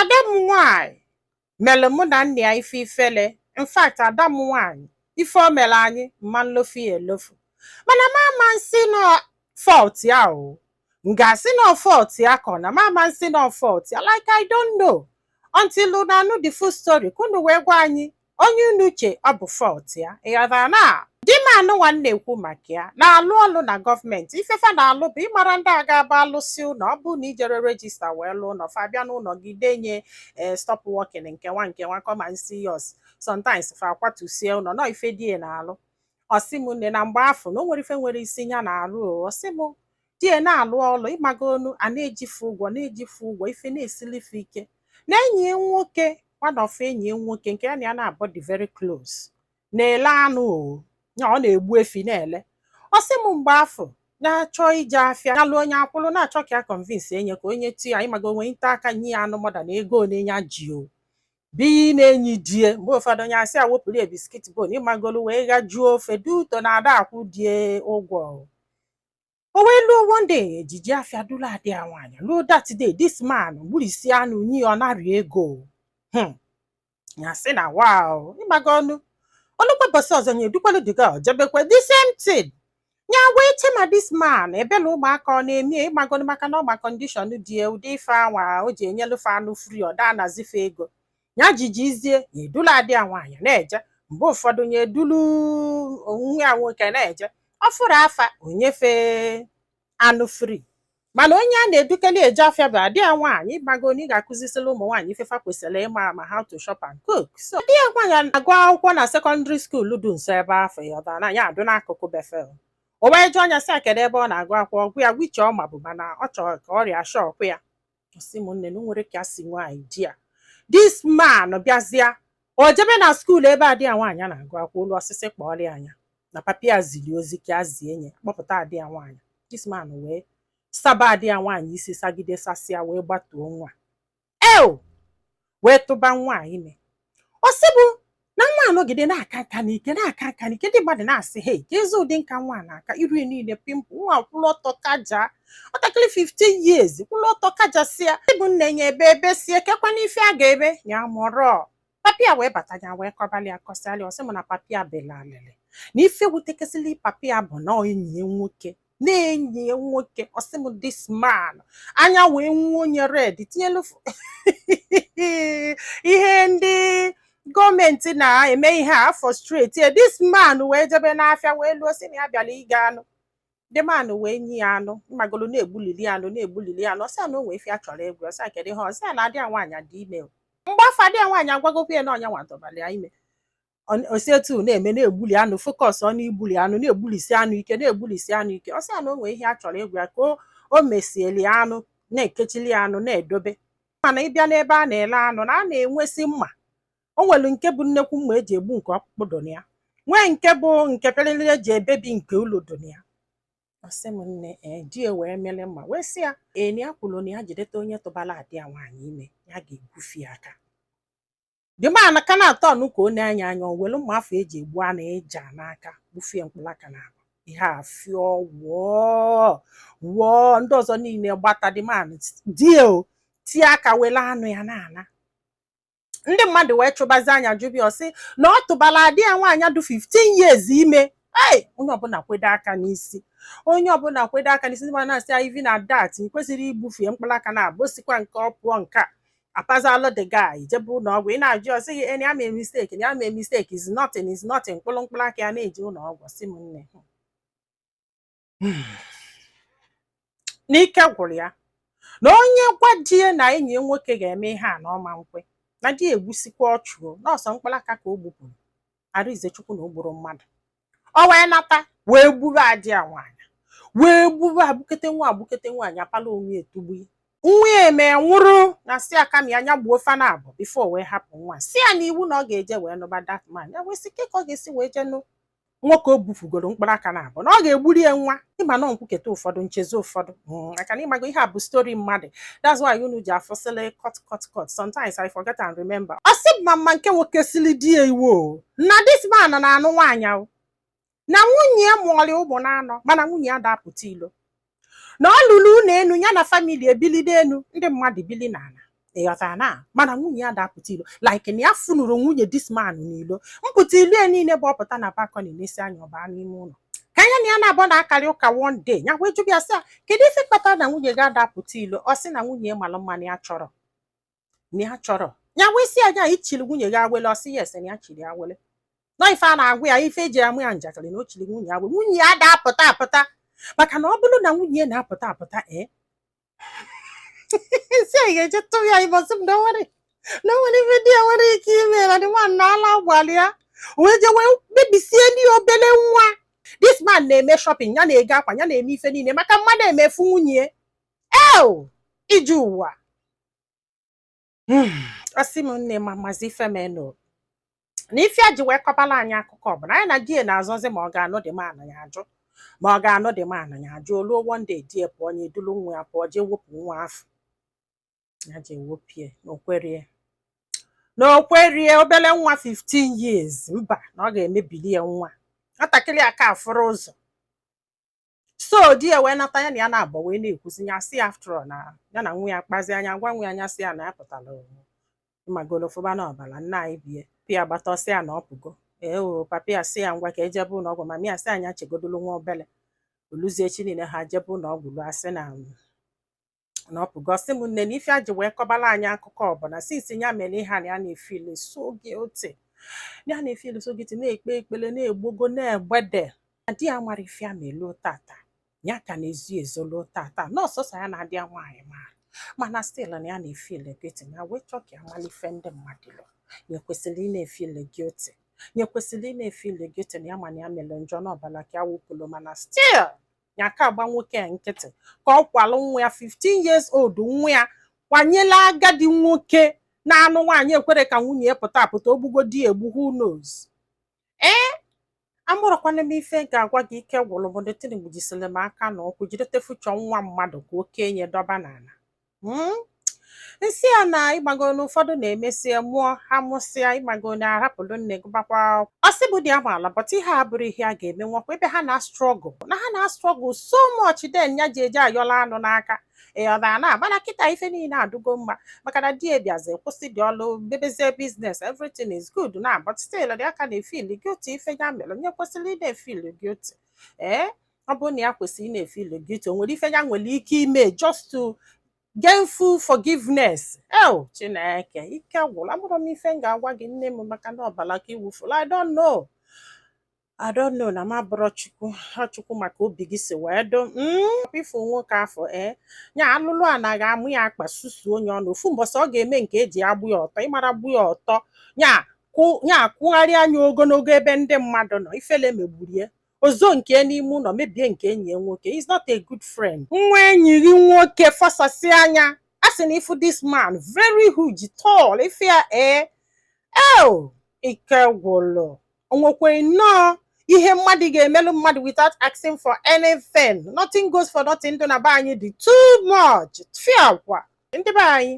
Adam nwanyị mere mụ na nne ya ife ifele. In fact, Adam nwanyị ife o mere anyị mma nlofu ya elofu. Mana mama nsi no fault ya o. Nga si no fault ya kona mama nsi no fault ya. Like I don't know. Until una know the full story. Kunu we gwa anyị onye unu uche ọ bụ fault ya. Ịghọtara na di m anụ nwanne ekwu maka ya na-alụ ọlụ na gọọmenti ifefa na-alụ bụ ịmara ndị a ga-aba alụsị ụlọ ọ bụ na ijere rejista wee lụọ ụlọ fa bịa n'ụlọ gị denye stop working nke nwa come and see us sometimes fa akwatusie ụlọ nọ ife die na-alụ ọsị m nne na mgbe afọ na o nwere ife nwere isi ya na-alụ o ọsị m die na-alụ ọlụ ịmaga onu a na-ejifu ụgwọ ife na-esilife ike na enyi nwoke one of enyi nwoke nke ya na ya na-abụ dị very close na-ele anụ o ọ na-egbu efi na-ele ọsị m mgbe afọ na-achọ ije afịa ya lụ onye akwụlụ na-achọ ka ya convince enye ka onye ti ya ịmaga onwe nta aka nye ya anụ mọda na ego onye ji o bi na-enyi die mgbe ụfọdụ onye asị awepụrụ biskit bon ịmagolu wee gajuo ofe duto na ada akwụ die ụgwọ o wee lụọ one day ejiji afịa dụlụ adị ya nwaanyị lụọ that day this man gburisi anụ nyi ọ narị ego ya sị na wow ịmaga ọnụ olukwe bosi ọzọ nye dukwelu the girl jebekwe the same thing nya wee chema this man ebela ụmụaka ọ na-eme ịmagonu maka na ọma condition dị ụdị ife anwa o ji enyelufe anụ free ọ daa nazife ego nya jijizie edula adị ya nwaanyị na-eje mgbe ụfọdụ nye edulu onwe ya nwoke na-eje ọ fụrụ afa onyefe anụ free mana onye a na-edukeli eje afịa bụ adị ya nwaanyị ịmagonu ị ga-akụzisila ụmụ nwaanyị ifefa kwesịrị ịma ma how to shop and cook so adị ya nwaanyị na-agụ akwụkwọ na secondary school dị nso ebe afọ ya ọdara na ya adụ n'akụkụ befel o wee jụọ anya sị kedu ebe ọ na-agụ akwụkwọ ọgwụ ya wiche ọma bụ mana ọ chọrọ ka ọrịa shọkụ ya ọsị m nne na nwere ka si nwaanyị di ya this man bịazịa o jebe na skuul ebe adị ya nwaanyị na-agụ akwụkwọ olu osisi kpọrọ anya na papia zili ozi ka zie nye kpọpụta adị ya nwaanyị this man wee saba adị ya nwaanyị isi sagide sasịa wee gbatuo nwa wee tụba nwa ime ọsị bụ na nwa anọgide na-aka nka n'ike ndị mmadụ na-asị hey ka ezi ụdị nka nwa na-aka iru niile pimpụ nwa kwụrụ ọtọ kaja ọtakịrị 15 years kwụrụ ọtọ kajasịa ịbụ nne nye ebe sie kekwa n'ife a ga-ebe ya mụrọ papia wee batanya wee kọbalị akọsịalị ọsị m na papia bela alịlị na ife wutekesịlị papia bụ na enyi nwoke na-enyi nwoke ọsị m this man anya wee nwuo onye red tinyelu ihe ndị gọọmenti na-eme ihe a frustrate this man wee jebe n'afịa wee lụọ sị na ya bịara ige anụ the man wee nye ya anụ magolo na-egbulili anụ ọsị na onwe ife a chọrọ egwu ọsị kedu ihe ọsị na adị ya nwaanyị dị ime mgbe afọ adị ya nwaanyị agwagokwu ya na ọnya nwadọbali ya ime osi etu na-eme na-egbuli anụ focus ọ na-egbuli anụ na-egbulisi anụ ike ọsị na onwe ihe a chọrọ egwu ya ka o mesieli anụ na-ekechili anụ na-edobe mana ịbịa n'ebe a na-ele anụ na a na-enwesị mma o nwere nke bụ nnekwu mma eji egbu nke ọkpụkpụ dona ya nwee nke bụ nke pelele eji ebebi nke ụlọ dona ya ọsị m nne di wee mere mma wee sị ya eni ya kwuru na ya jideta onye tụbara adị ya nwaanyị ime ya ga-egbufi aka dị mana ka na-atọ ọnụ ka ọ na-anya anya o were mma afọ eji egbu a na-eja n'aka gbufie mkpụlaka na agba ihe afịọ wụọ ndị ọzọ niile gbata dị man die tie aka wele anụ ya na-ana ndị mmadụ wee chụbazi anya jụbi ọsị na ọ tụbara adị ya nwaanyị dị 15 years ime onye ọbụla kwedo aka n'isi ndị mmadụ na-asị ya ivi na dat kwesịrị igbufie mkpụlaka na abụ osikwa nke ọ pụọ nke a apazalụ the guy jebe ụlọ ọgwụ ị na-ajụ ọsị gị ya mee mistake is nothing mkpụlaka ya na-eji ụlọ ọgwụ sị m nne n'ike gwụrụ ya na onye gwajie na enyi nwoke ga-eme ihe a na ọma nkwe na di egbusikwa ọchụ nọọsọ mkpụlaka ka o gbupụrụ Arize Chukwu na o gburu mmadụ ọ wee nata wee gburu adị ya nwaanyị wee gburu agbukete nwaanyị apala onwe etugbu nwa eme nwụrụ na si aka m ya anya gbuo ofe na abụ bifo wee hapụ nwa si ya n'iwu na ọ ga-eje wee nụba that man ya wee sị ka ọ ga-esi wee jenụ nwoke o bufugoro mkpụrụaka na abụ na ọ ga-egburi ya nwa ịma na nkwuketa ụfọdụ nchezi ụfọdụ maka na ịmago ihe a bụ story mmadụ that's why unu ji afọsịlị cut sometimes I forget and remember ọ sị mma nke nwoke sili di ya iwu na this man na-anụ nwaanyị na nwunye ya mụọrị ụmụ na anọ mana nwunye ya dapụta ilo na ọ lụrụ ụlọ enu ya na famili ebilide enu ndị mmadụ bili n'ala ịghọtara na mana nwunye ya dapụta ilo like na ya funuru nwunye this man n'ilo mpụta ilu niile bụ ọpụta na balcony na-esi anya ọba n'ime ụlọ ka anya na ya na-abụ na-akarị ụka one day ya wee jụbịa sị kedu ife kpatara na nwunye ga-adapụta ilo ọ sị na nwunye malụ mma na ya chọrọ ya wee sị anya ichiri nwunye ga awele ọ sị yes na ya chiri awele na ife a na-agwa ya ife eji amụ ya njakịrị na o chiri nwunye awele nwunye ya da-apụta maka na ọ bụrụ na nwunye na-apụta si a ga-eje tụ ya ịbọsị m na nwere ife di ya nwere ike ime na dị nwa na ala gbalị ya wee je wee mebisie ndị obere nwa this man na-eme shopping ya na-ego akwa ya na-eme ife niile maka mmadụ emefu nwunye iji ụwa ọsị m nne ma mazi ife menụ na ife a ji wee kọbala anyị akụkọ ọbụla anyị na die na-azọzi ma ọ ga-anụ dị mana ya ajụ ma ọ ga-anụ dị mana ya ajụ oluo one day die pụọ onye edulu nwa ya pụọ jee wepụ nwa afọ ya je wepie n'okwerie obere nwa 15 years mba na ọ ga-emebili ya nwa nwatakịrị aka afụrụ ụzọ so di ya wee nata ya na ya na-abọ wee na-ekwuzi ya si after all na ya na nwa ya kpazi anya gwa nwa ya anya si ya na ya pụtara magolofụba na ọbala nna anyị bie pia gbata ọsị ya na ọpụgo papa ya si ya ngwa ka ejebe ụlọ ọgwụ mama ya si anya chegodolu nwa obele oluzie echi niile ha jebe ụlọ ọgwụ lu asị na ọpụgo ọsị m nne na ife a ji wee kọbala anyị akụkọ ọbụla sinsi ya mere ihe na ya na-efile so gị na-ekpe ekpele na-egbogo na-egbede na di ya nwara ife ya meluo tata ya ka na-ezu ezoluo tata n'ọsọsọ ya na-adị ya nwaanyị mana still na ya na-efile gị ya wee chọọ ka ya malife ndị mmadụ ya kwesịrị ị na-efile gị na ya mana ya mere njọ n'ọbala ka ya wupụlo mana still ya ka agba nwoke ya nkịtị ka ọ kwalụ nwa ya 15 years old nwa ya kwanyela agadi nwoke na-anụ nwaanyị ekwere ka nwunye ya pụta ogbugo di egbu who knows amụrụkwana m ife ga-agwa gị ike gwụrụ bụ ndị gbujisiri m aka na ụkwụ jidete fuchọ nwa mmadụ ka okenye dọba n'ala nsị ya na ịgbago na ụfọdụ na-emesi mụọ ha mụsịa ịgbago na arapụrụ nne gị gbakwa ọsị bụ dị amaala bọta ihe a bụrụ ihe a ga-eme nwakwa ebe ha na-strọgụl so much den ya ji eje ayọla anụ n'aka ọda na mana kịta ife niile adụgo mma maka na di ebiazi kwụsị dị ọlụ bebezie biznes everything is good na but still dị aka na-efili guilty ife ya mere nye kwesịrị ị na-efili guilty ọ bụrụ na ya kwesịrị ị na-efili guilty o nwere ife ya nwere ike ime just to gain full forgiveness Chineke ike gwụrụ abụrụ m ife m ga-agwa gị nne m maka na ọbala ka iwufụla I don't know na ma bụrụ chukwu maka obi gị si wee do ifu nwoke afọ nya alụlụ a na ga-amụ ya akpa susu onye ọnụ ofu mbọsị ọ ga-eme nke eji agbụ ya ọtọ ịmara gbụ ya ọtọ nya akwụgharị anya ogologo ebe ndị mmadụ nọ ifele megburie ozo nke n'ime ụlọ mebie nke enyi ya nwoke is not a good friend nwa enyi gị nwoke fọsasị anya a sị na ifu this man very huge tall ife ya ike gwụlụ onwekwe nnọọ ihe mmadụ ga-emelụ mmadụ without asking for anything nothing goes for nothing ndụ na be anyị dị too much fiakwa ndị be anyị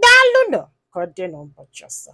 daalụ nọ ka ọ dị n'ụbọchị ọzọ